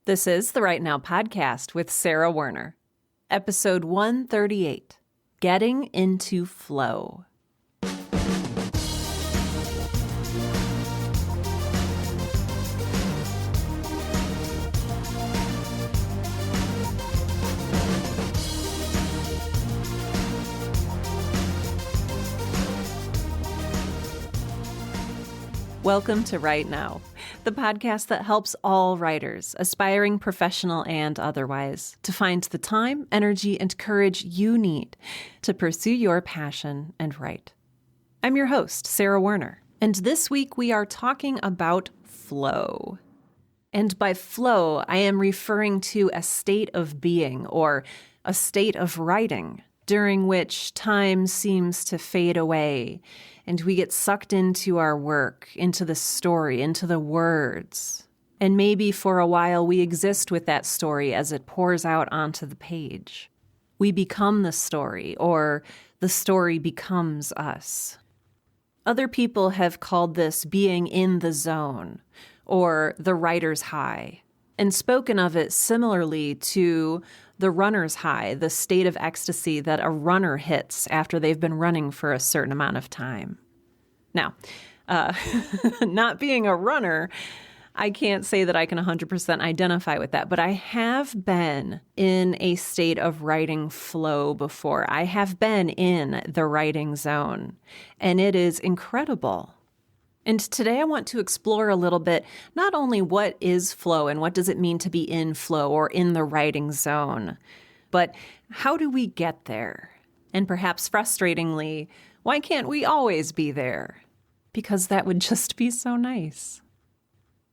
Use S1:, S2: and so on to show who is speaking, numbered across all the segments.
S1: This is the Right Now podcast with Sarah Werner. Episode 138, Getting into Flow. Welcome to Right Now, the podcast that helps all writers, aspiring professional and otherwise, to find the time, energy, and courage you need to pursue your passion and write. I'm your host, Sarah Werner, and this week we are talking about flow. And by flow, I am referring to a state of being or a state of writing during which time seems to fade away and we get sucked into our work, into the story, into the words. And maybe for a while we exist with that story as it pours out onto the page. We become the story, or the story becomes us. Other people have called this being in the zone, or the writer's high, and spoken of it similarly to the runner's high, the state of ecstasy that a runner hits after they've been running for a certain amount of time. Now, not being a runner, I can't say that I can 100% identify with that, but I have been in a state of writing flow before. I have been in the writing zone, and it is incredible. And today I want to explore a little bit, not only what is flow and what does it mean to be in flow or in the writing zone, but how do we get there? And perhaps frustratingly, why can't we always be there? Because that would just be so nice.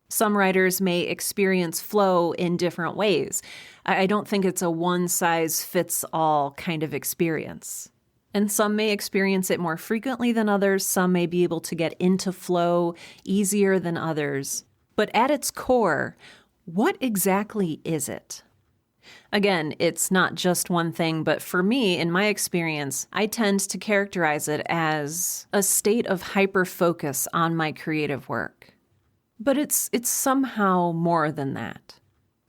S1: Some writers may experience flow in different ways. I don't think it's a one-size-fits-all kind of experience. And some may experience it more frequently than others. Some may be able to get into flow easier than others. But at its core, what exactly is it? Again, it's not just one thing, but for me, in my experience, I tend to characterize it as a state of hyper-focus on my creative work. But it's somehow more than that.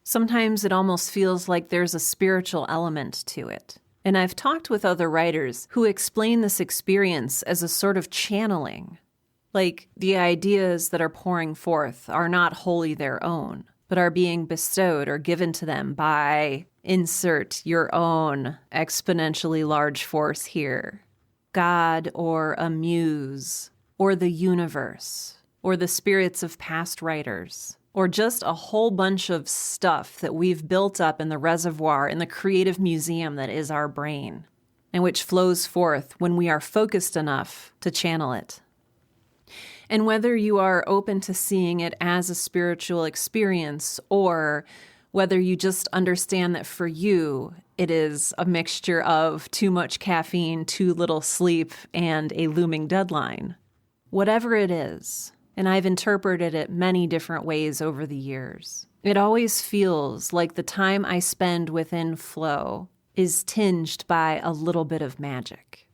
S1: Sometimes it almost feels like there's a spiritual element to it. And I've talked with other writers who explain this experience as a sort of channeling. Like the ideas that are pouring forth are not wholly their own, but are being bestowed or given to them by insert your own exponentially large force here. God or a muse or the universe or the spirits of past writers, or just a whole bunch of stuff that we've built up in the reservoir, in the creative museum that is our brain, and which flows forth when we are focused enough to channel it. And whether you are open to seeing it as a spiritual experience, or whether you just understand that for you, it is a mixture of too much caffeine, too little sleep, and a looming deadline, whatever it is, and I've interpreted it many different ways over the years, it always feels like the time I spend within flow is tinged by a little bit of magic.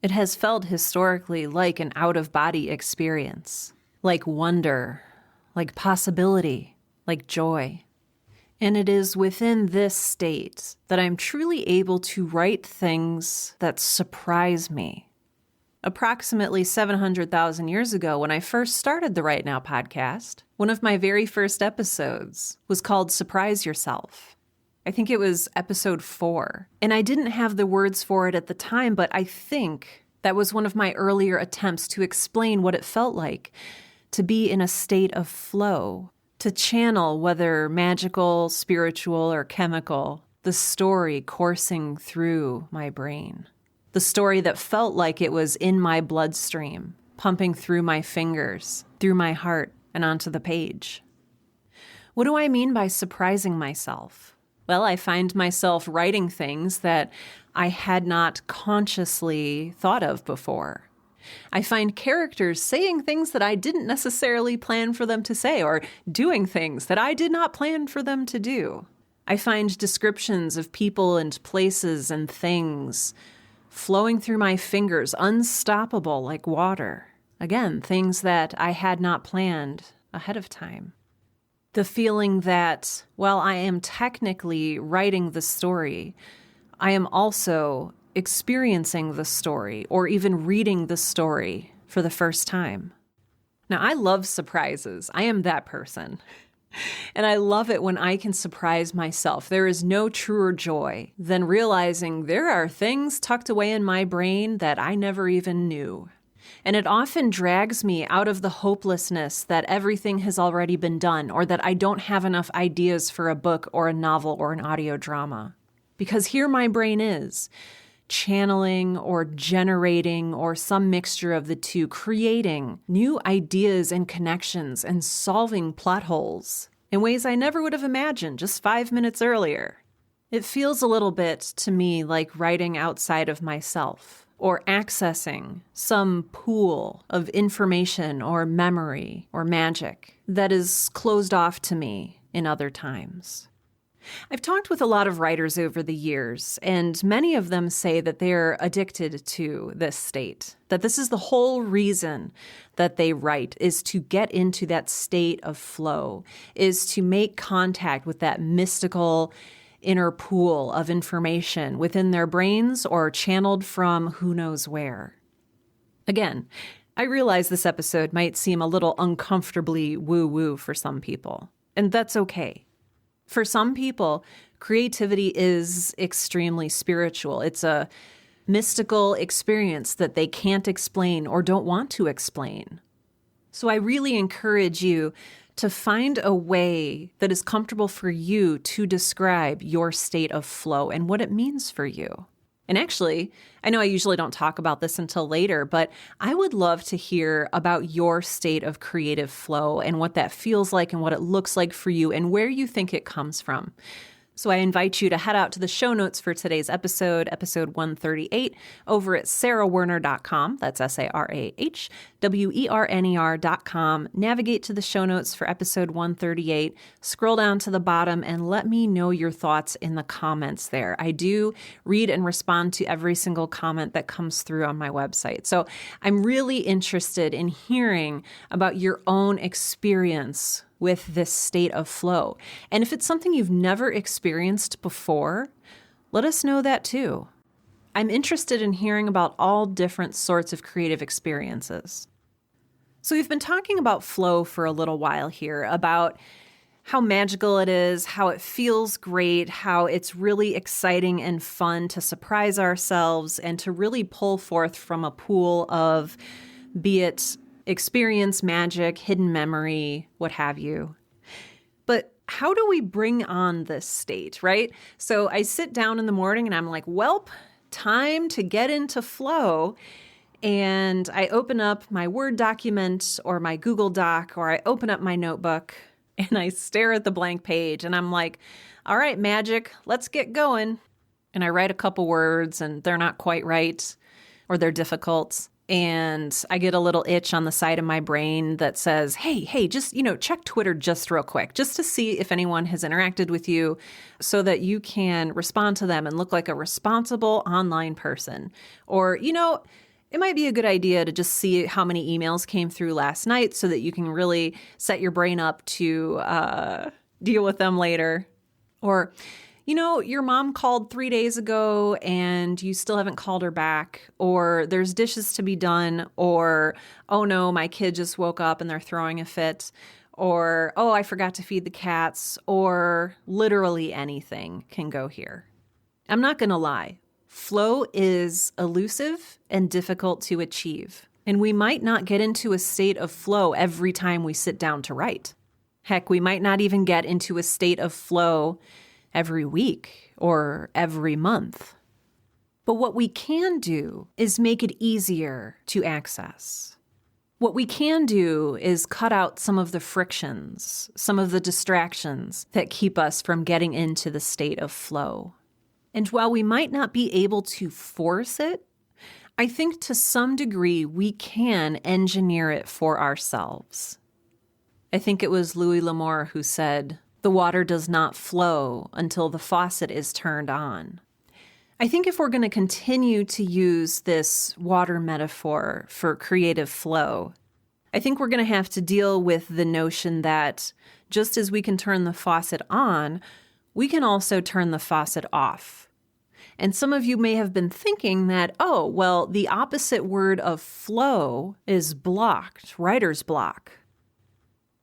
S1: It has felt historically like an out-of-body experience, like wonder, like possibility, like joy. And it is within this state that I'm truly able to write things that surprise me. Approximately 700,000 years ago, when I first started the Right Now podcast, one of my very first episodes was called Surprise Yourself. I think it was episode 4. And I didn't have the words for it at the time, but I think that was one of my earlier attempts to explain what it felt like to be in a state of flow, to channel, whether magical, spiritual, or chemical, the story coursing through my brain. The story that felt like it was in my bloodstream, pumping through my fingers, through my heart, and onto the page. What do I mean by surprising myself? Well, I find myself writing things that I had not consciously thought of before. I find characters saying things that I didn't necessarily plan for them to say, or doing things that I did not plan for them to do. I find descriptions of people and places and things flowing through my fingers, unstoppable like water. Again, things that I had not planned ahead of time. The feeling that, while I am technically writing the story, I am also experiencing the story or even reading the story for the first time. Now, I love surprises. I am that person. And I love it when I can surprise myself. There is no truer joy than realizing there are things tucked away in my brain that I never even knew. And it often drags me out of the hopelessness that everything has already been done or that I don't have enough ideas for a book or a novel or an audio drama. Because here my brain is, channeling or generating or some mixture of the two, creating new ideas and connections and solving plot holes in ways I never would have imagined just 5 minutes earlier. It feels a little bit to me like writing outside of myself or accessing some pool of information or memory or magic that is closed off to me in other times. I've talked with a lot of writers over the years, and many of them say that they're addicted to this state, that this is the whole reason that they write, is to get into that state of flow, is to make contact with that mystical inner pool of information within their brains or channeled from who knows where. Again, I realize this episode might seem a little uncomfortably woo-woo for some people, and that's okay. For some people, creativity is extremely spiritual. It's a mystical experience that they can't explain or don't want to explain. So I really encourage you to find a way that is comfortable for you to describe your state of flow and what it means for you. And actually, I know I usually don't talk about this until later, but I would love to hear about your state of creative flow and what that feels like and what it looks like for you and where you think it comes from. So I invite you to head out to the show notes for today's episode 138, over at sarahwerner.com. That's SARAHWERNER.com. Navigate to the show notes for episode 138. Scroll down to the bottom and let me know your thoughts in the comments there. I do read and respond to every single comment that comes through on my website. So I'm really interested in hearing about your own experience with this state of flow. And if it's something you've never experienced before, let us know that too. I'm interested in hearing about all different sorts of creative experiences. So we've been talking about flow for a little while here, about how magical it is, how it feels great, how it's really exciting and fun to surprise ourselves and to really pull forth from a pool of, be it experience, magic, hidden memory, what have you. But how do we bring on this state, right? So I sit down in the morning and I'm like, welp, time to get into flow. And I open up my Word document or my Google Doc, or I open up my notebook and I stare at the blank page and I'm like, all right, magic, let's get going. And I write a couple words and they're not quite right or they're difficult. And I get a little itch on the side of my brain that says, hey, just, check Twitter just real quick, just to see if anyone has interacted with you so that you can respond to them and look like a responsible online person. Or, it might be a good idea to just see how many emails came through last night so that you can really set your brain up to deal with them later. Or, your mom called 3 days ago and you still haven't called her back, or there's dishes to be done, or, oh no, my kid just woke up and they're throwing a fit, or, oh, I forgot to feed the cats, or literally anything can go here. I'm not going to lie. Flow is elusive and difficult to achieve, and we might not get into a state of flow every time we sit down to write. Heck, we might not even get into a state of flow every week or every month. But what we can do is make it easier to access. What we can do is cut out some of the frictions, some of the distractions that keep us from getting into the state of flow. And while we might not be able to force it, I think to some degree we can engineer it for ourselves. I think it was Louis L'Amour who said, "The water does not flow until the faucet is turned on." I think if we're going to continue to use this water metaphor for creative flow, I think we're going to have to deal with the notion that Just as we can turn the faucet on, we can also turn the faucet off. And some of you may have been thinking that, oh, well, the opposite word of flow is blocked, writer's block.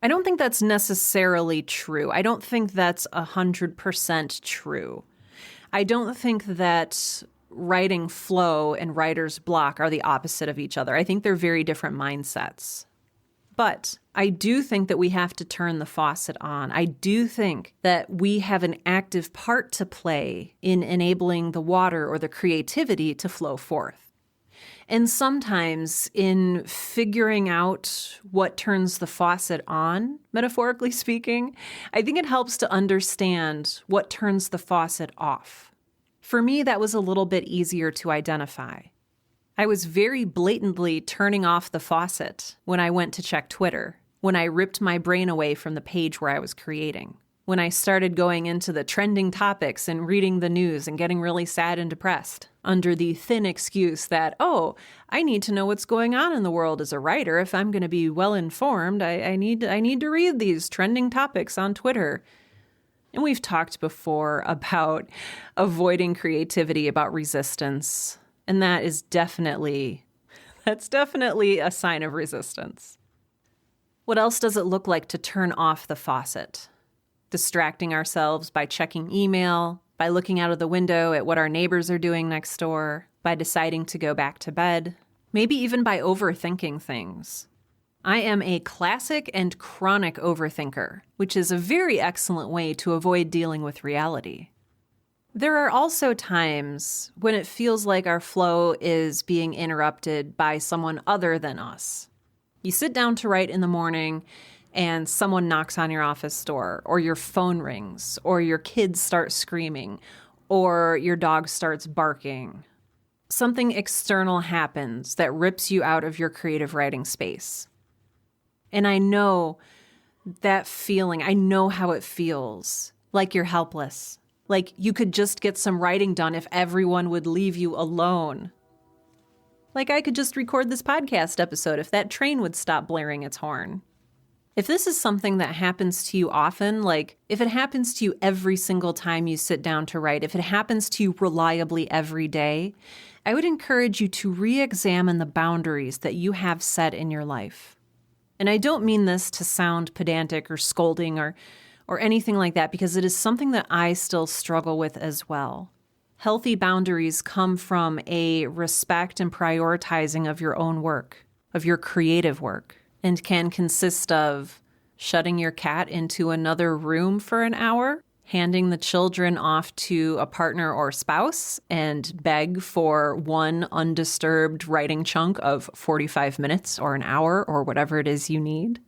S1: I don't think that's necessarily true. I don't think that's 100% true. I don't think that writing flow and writer's block are the opposite of each other. I think they're very different mindsets. But I do think that we have to turn the faucet on. I do think that we have an active part to play in enabling the water or the creativity to flow forth. And sometimes in figuring out what turns the faucet on, metaphorically speaking, I think it helps to understand what turns the faucet off. For me, that was a little bit easier to identify. I was very blatantly turning off the faucet when I went to check Twitter, when I ripped my brain away from the page where I was creating, when I started going into the trending topics and reading the news and getting really sad and depressed under the thin excuse that, oh, I need to know what's going on in the world as a writer. If I'm going to be well informed, I need to read these trending topics on Twitter. And we've talked before about avoiding creativity, about resistance. And that's definitely a sign of resistance. What else does it look like to turn off the faucet? Distracting ourselves by checking email, by looking out of the window at what our neighbors are doing next door, by deciding to go back to bed, maybe even by overthinking things. I am a classic and chronic overthinker, which is a very excellent way to avoid dealing with reality. There are also times when it feels like our flow is being interrupted by someone other than us. You sit down to write in the morning and someone knocks on your office door, or your phone rings, or your kids start screaming, or your dog starts barking. Something external happens that rips you out of your creative writing space. And I know that feeling. I know how it feels, like you're helpless. Like you could just get some writing done if everyone would leave you alone. Like I could just record this podcast episode if that train would stop blaring its horn. If this is something that happens to you often, like if it happens to you every single time you sit down to write, if it happens to you reliably every day, I would encourage you to re-examine the boundaries that you have set in your life. And I don't mean this to sound pedantic or scolding or anything like that, because it is something that I still struggle with as well. Healthy boundaries come from a respect and prioritizing of your own work, of your creative work, and can consist of shutting your cat into another room for an hour, handing the children off to a partner or spouse, and beg for one undisturbed writing chunk of 45 minutes or an hour or whatever it is you need.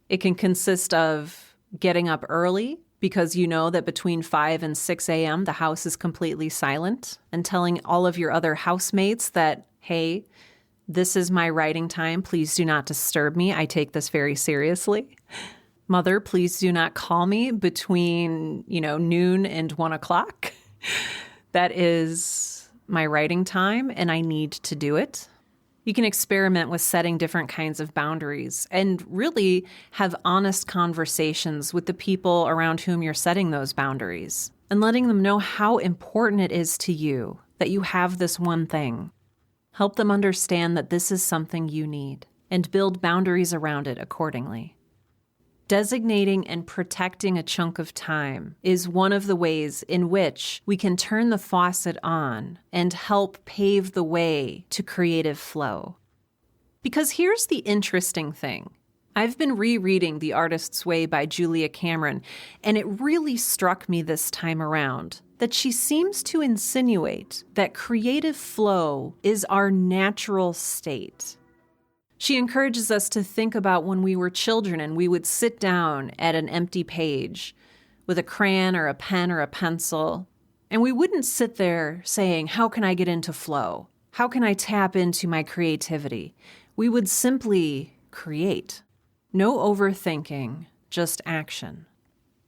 S1: It can consist of getting up early because you know that between 5 and 6 a.m. the house is completely silent, and telling all of your other housemates that, hey, this is my writing time. Please do not disturb me. I take this very seriously. Mother, please do not call me between, noon and 1 o'clock. That is my writing time and I need to do it. You can experiment with setting different kinds of boundaries and really have honest conversations with the people around whom you're setting those boundaries and letting them know how important it is to you that you have this one thing. Help them understand that this is something you need and build boundaries around it accordingly. Designating and protecting a chunk of time is one of the ways in which we can turn the faucet on and help pave the way to creative flow. Because here's the interesting thing. I've been rereading The Artist's Way by Julia Cameron, and it really struck me this time around that she seems to insinuate that creative flow is our natural state. She encourages us to think about when we were children and we would sit down at an empty page with a crayon or a pen or a pencil, and we wouldn't sit there saying, how can I get into flow? How can I tap into my creativity? We would simply create. No overthinking, just action.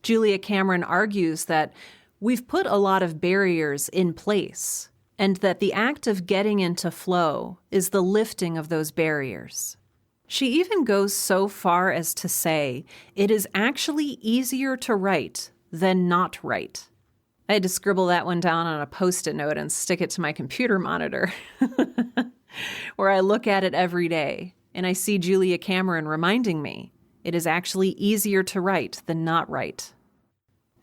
S1: Julia Cameron argues that we've put a lot of barriers in place, and that the act of getting into flow is the lifting of those barriers. She even goes so far as to say it is actually easier to write than not write. I had to scribble that one down on a Post-it note and stick it to my computer monitor where I look at it every day and I see Julia Cameron reminding me it is actually easier to write than not write.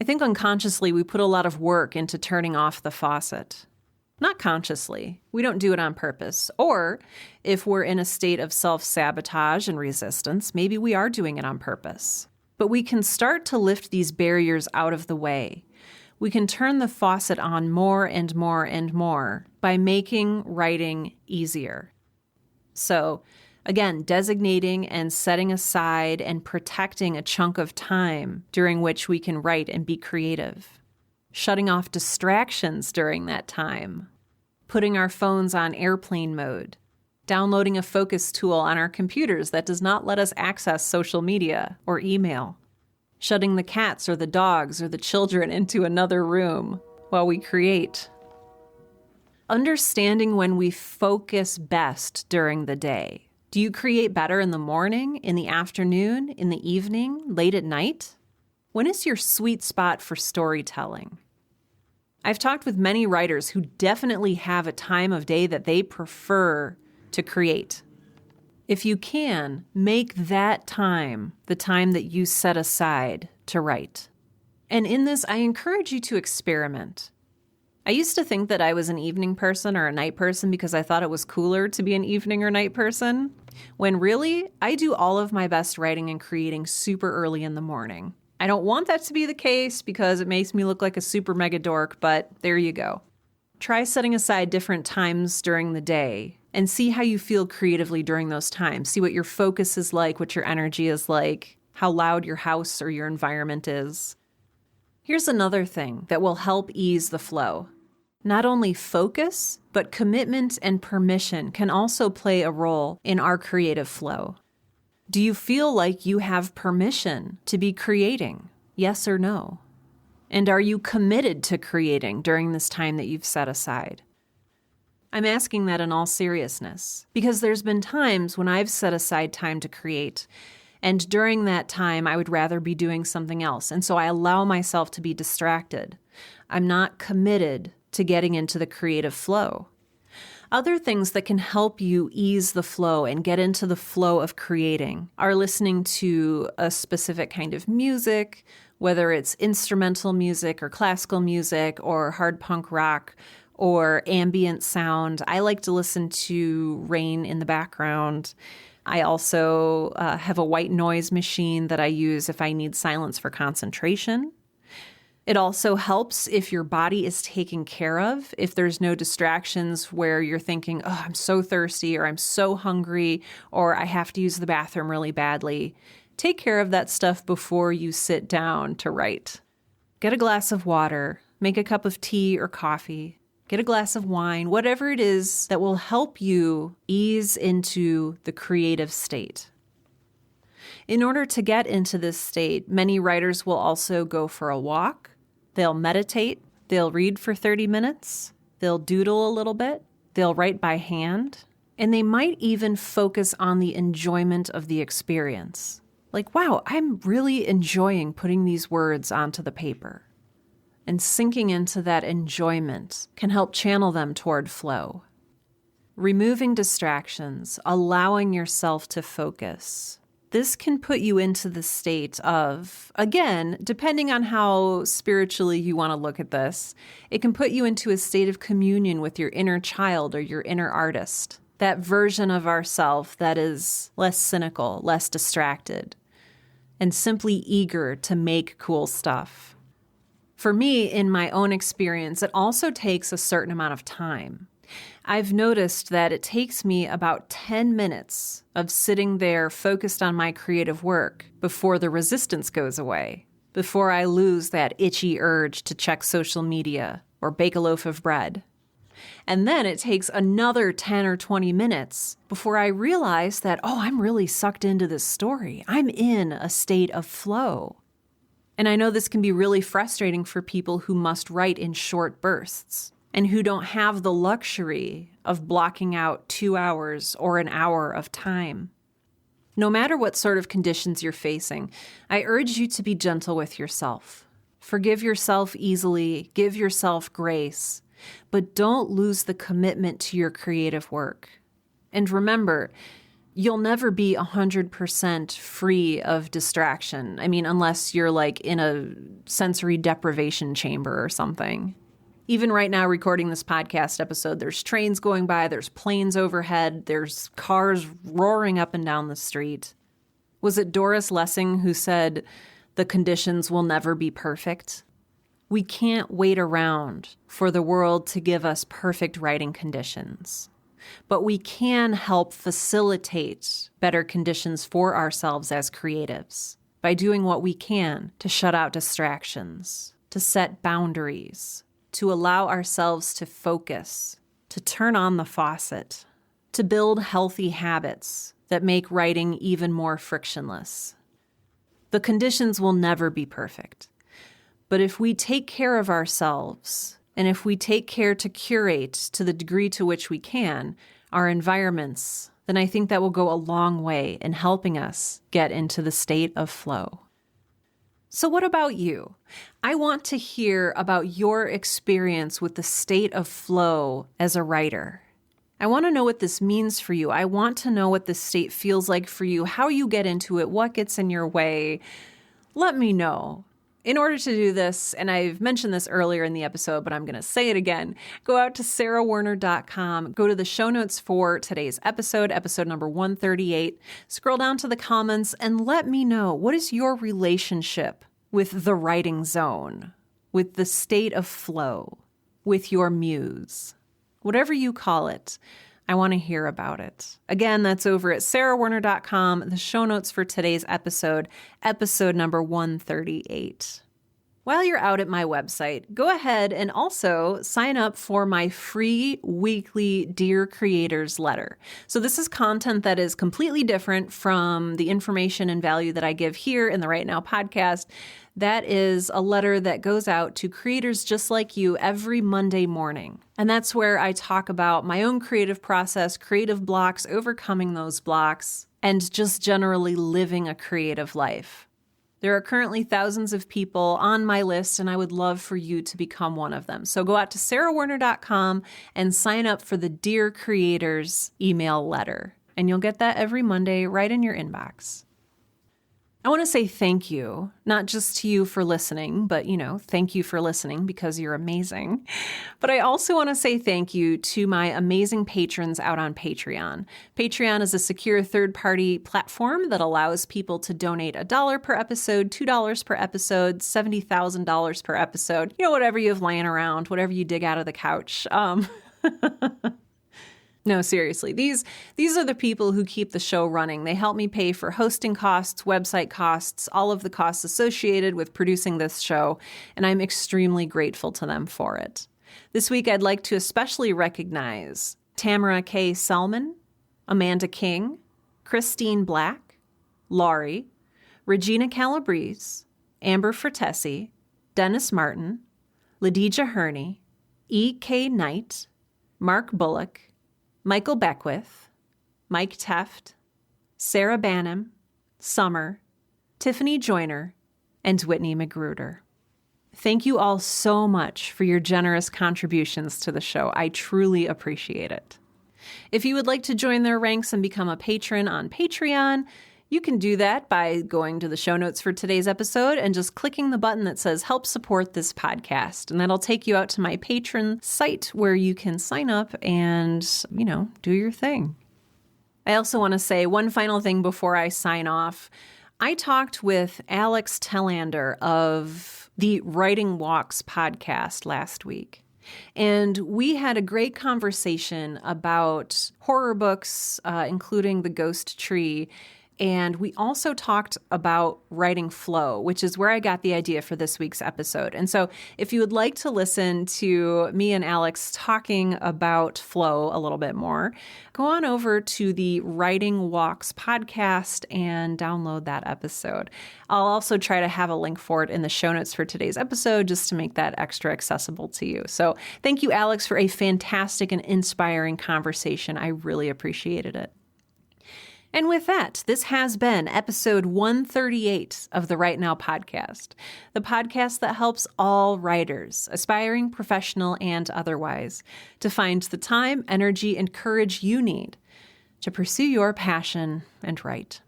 S1: I think unconsciously we put a lot of work into turning off the faucet. Not consciously. We don't do it on purpose. Or if we're in a state of self-sabotage and resistance, maybe we are doing it on purpose. But we can start to lift these barriers out of the way. We can turn the faucet on more and more and more by making writing easier. So, again, designating and setting aside and protecting a chunk of time during which we can write and be creative. Shutting off distractions during that time. Putting our phones on airplane mode. Downloading a focus tool on our computers that does not let us access social media or email. Shutting the cats or the dogs or the children into another room while we create. Understanding when we focus best during the day. Do you create better in the morning, in the afternoon, in the evening, late at night? When is your sweet spot for storytelling? I've talked with many writers who definitely have a time of day that they prefer to create. If you can, make that time the time that you set aside to write. And in this, I encourage you to experiment. I used to think that I was an evening person or a night person because I thought it was cooler to be an evening or night person, when really, I do all of my best writing and creating super early in the morning. I don't want that to be the case because it makes me look like a super mega dork, but there you go. Try setting aside different times during the day and see how you feel creatively during those times. See what your focus is like, what your energy is like, how loud your house or your environment is. Here's another thing that will help ease the flow. Not only focus, but commitment and permission can also play a role in our creative flow. Do you feel like you have permission to be creating? Yes or no? And are you committed to creating during this time that you've set aside? I'm asking that in all seriousness, because there's been times when I've set aside time to create, and during that time I would rather be doing something else, and so I allow myself to be distracted. I'm not committed to getting into the creative flow. Other things that can help you ease the flow and get into the flow of creating are listening to a specific kind of music, whether it's instrumental music or classical music or hard punk rock or ambient sound. I like to listen to rain in the background. I also have a white noise machine that I use if I need silence for concentration. It also helps if your body is taken care of, if there's no distractions where you're thinking, oh, I'm so thirsty or I'm so hungry or I have to use the bathroom really badly. Take care of that stuff before you sit down to write. Get a glass of water, make a cup of tea or coffee, get a glass of wine, whatever it is that will help you ease into the creative state. In order to get into this state, many writers will also go for a walk. They'll meditate, they'll read for 30 minutes, they'll doodle a little bit, they'll write by hand, and they might even focus on the enjoyment of the experience. Like, wow, I'm really enjoying putting these words onto the paper. And sinking into that enjoyment can help channel them toward flow. Removing distractions, allowing yourself to focus. This can put you into the state of, again, depending on how spiritually you want to look at this, it can put you into a state of communion with your inner child or your inner artist, that version of ourself that is less cynical, less distracted, and simply eager to make cool stuff. For me, in my own experience, it also takes a certain amount of time. I've noticed that it takes me about 10 minutes of sitting there focused on my creative work before the resistance goes away, before I lose that itchy urge to check social media or bake a loaf of bread. And then it takes another 10 or 20 minutes before I realize that, oh, I'm really sucked into this story. I'm in a state of flow. And I know this can be really frustrating for people who must write in short bursts and who don't have the luxury of blocking out 2 hours or an hour of time. No matter what sort of conditions you're facing, I urge you to be gentle with yourself. Forgive yourself easily, give yourself grace, but don't lose the commitment to your creative work. And remember, you'll never be 100% free of distraction. I mean, unless you're like in a sensory deprivation chamber or something. Even right now, recording this podcast episode, there's trains going by, there's planes overhead, there's cars roaring up and down the street. Was it Doris Lessing who said, the conditions will never be perfect? We can't wait around for the world to give us perfect writing conditions. But we can help facilitate better conditions for ourselves as creatives by doing what we can to shut out distractions, to set boundaries, to allow ourselves to focus, to turn on the faucet, to build healthy habits that make writing even more frictionless. The conditions will never be perfect, but if we take care of ourselves, and if we take care to curate to the degree to which we can our environments, then I think that will go a long way in helping us get into the state of flow. So what about you? I want to hear about your experience with the state of flow as a writer. I want to know what this means for you. I want to know what this state feels like for you, how you get into it, what gets in your way. Let me know. In order to do this, and I've mentioned this earlier in the episode, but I'm going to say it again, go out to sarahwerner.com, go to the show notes for today's episode number 138, scroll down to the comments, and let me know, what is your relationship with the writing zone, with the state of flow, with your muse? Whatever you call it, I want to hear about it. Again, that's over at sarahwerner.com, the show notes for today's episode number 138. While you're out at my website, go ahead and also sign up for my free weekly Dear Creators letter. So this is content that is completely different from the information and value that I give here in the Right Now podcast. That is a letter that goes out to creators just like you every Monday morning. And that's where I talk about my own creative process, creative blocks, overcoming those blocks, and just generally living a creative life. There are currently thousands of people on my list, and I would love for you to become one of them. So go out to sarahwerner.com and sign up for the Dear Creators email letter. And you'll get that every Monday right in your inbox. I want to say thank you, not just to you for listening, but, thank you for listening because you're amazing. But I also want to say thank you to my amazing patrons out on Patreon. Patreon is a secure third-party platform that allows people to donate $1 per episode, $2 per episode, $70,000 per episode, whatever you have laying around, whatever you dig out of the couch. No, seriously, these are the people who keep the show running. They help me pay for hosting costs, website costs, all of the costs associated with producing this show, and I'm extremely grateful to them for it. This week, I'd like to especially recognize Tamara K. Selman, Amanda King, Christine Black, Laurie, Regina Calabrese, Amber Fertesi, Dennis Martin, Ladija Herney, E.K. Knight, Mark Bullock, Michael Beckwith, Mike Teft, Sarah Banham, Summer, Tiffany Joyner, and Whitney Magruder. Thank you all so much for your generous contributions to the show. I truly appreciate it. If you would like to join their ranks and become a patron on Patreon, you can do that by going to the show notes for today's episode and just clicking the button that says help support this podcast. And that'll take you out to my patron site where you can sign up and, do your thing. I also want to say one final thing before I sign off. I talked with Alex Tellander of the Writing Walks podcast last week. And we had a great conversation about horror books, including The Ghost Tree. And we also talked about writing flow, which is where I got the idea for this week's episode. And so if you would like to listen to me and Alex talking about flow a little bit more, go on over to the Writing Walks podcast and download that episode. I'll also try to have a link for it in the show notes for today's episode just to make that extra accessible to you. So thank you, Alex, for a fantastic and inspiring conversation. I really appreciated it. And with that, this has been episode 138 of the Right Now podcast, the podcast that helps all writers, aspiring, professional, and otherwise, to find the time, energy, and courage you need to pursue your passion and write.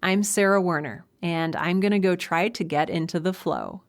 S1: I'm Sarah Werner, and I'm going to go try to get into the flow.